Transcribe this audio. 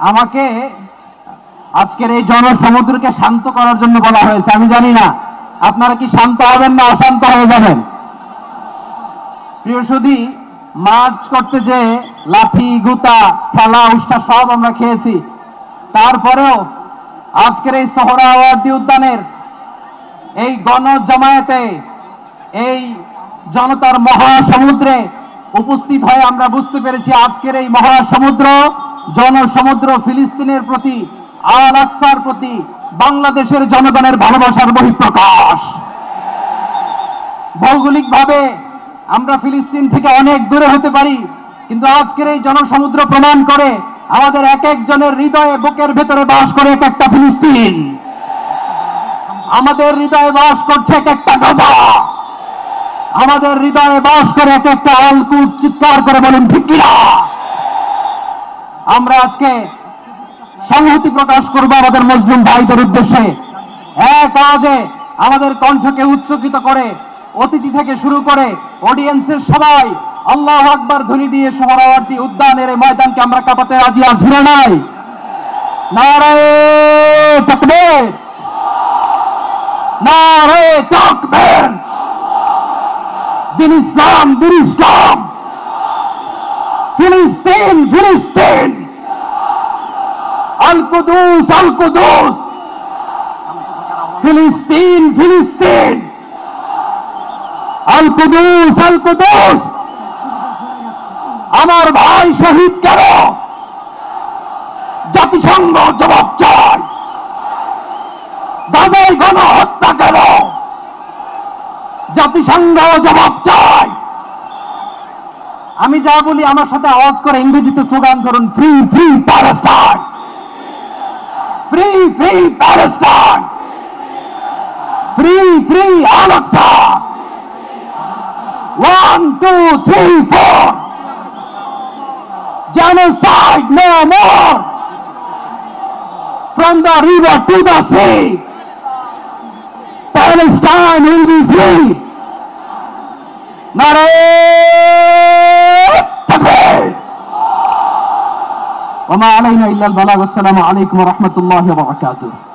আমাকে আজকের এই জনসমুদ্রকে শান্ত করার জন্য বলা হয়েছে। আমি জানি না আপনারা কি শান্ত হবেন না অশান্ত হয়ে যাবেন। প্রিয় সুধী, মার্চ করতে যে লাঠি গুতা খেলা উষ্টা সব আমরা খেয়েছি, তারপরেও আজকের এই সোহরাওয়ার্দী উদ্যানের এই গণজমায়েতে এই জনতার মহাসমুদ্রে উপস্থিত হয়ে আমরা বুঝতে পেরেছি আজকের এই মহাসমুদ্র জনসমুদ্র ফিলিস্তিনের প্রতি, আল আকসার প্রতি বাংলাদেশের জনগণের ভালোবাসার বহিঃপ্রকাশ। ভৌগোলিকভাবে আমরা ফিলিস্তিন থেকে অনেক দূরে হতে পারি, কিন্তু আজকের এই জনসমুদ্র প্রমাণ করে আমাদের এক একজনের হৃদয়ে বুকের ভেতরে বাস করে এক একটা ফিলিস্তিন। আমাদের হৃদয়ে বাস করছে এক একটা গাজা, আমাদের হৃদয়ে বাস করে এক একটা আলকুট। চিৎকার করে বলুন ঠিক কিনা? আমরা আজকে সংহতি প্রকাশ করব আমাদের মুসলিম ভাইদের উদ্দেশ্যে। এক আওয়াজে আমাদের কণ্ঠকে উচ্চকিত করে অতিথি থেকে শুরু করে অডিয়েন্সের সবাই আল্লাহু আকবার ধ্বনি দিয়ে সোহরাওয়ার্দী উদ্যানের এই ময়দানকে আমরা কাঁপাতে রাজি আছি না নাই? নারায়ে তাকবীর, নারায়ে তাকবীর। দিন ইসলাম, দিন ইসলাম। ফিলিস্তিন, ফিলিস্তিন। আল কুদুস, আল কুদুস। ফিলিস্তিন, ফিলিস্তিন। আল কুদুস, আল কুদুস। আমার ভাই শহীদ কেন? জাতিসংঘ জবাব চায়। গাজায় গণহত্যা কেন? জাতিসংঘ জবাব চায়। আমি যা বলি আমার সাথে আওয়াজ করে ইংরেজিতে স্লোগান ধরুন, free free Palestine, free free Palestine, free free Al Aqsa. 1 2 3 4, genocide no more, from the river to the sea, Palestine will be free. নারায়ে তাকবীর। ওয়া মা আলাইনা ইল্লা আল বালাগ। আসসালামু আলাইকুম ওয়া রাহমাতুল্লাহি ওয়া বারাকাতুহু।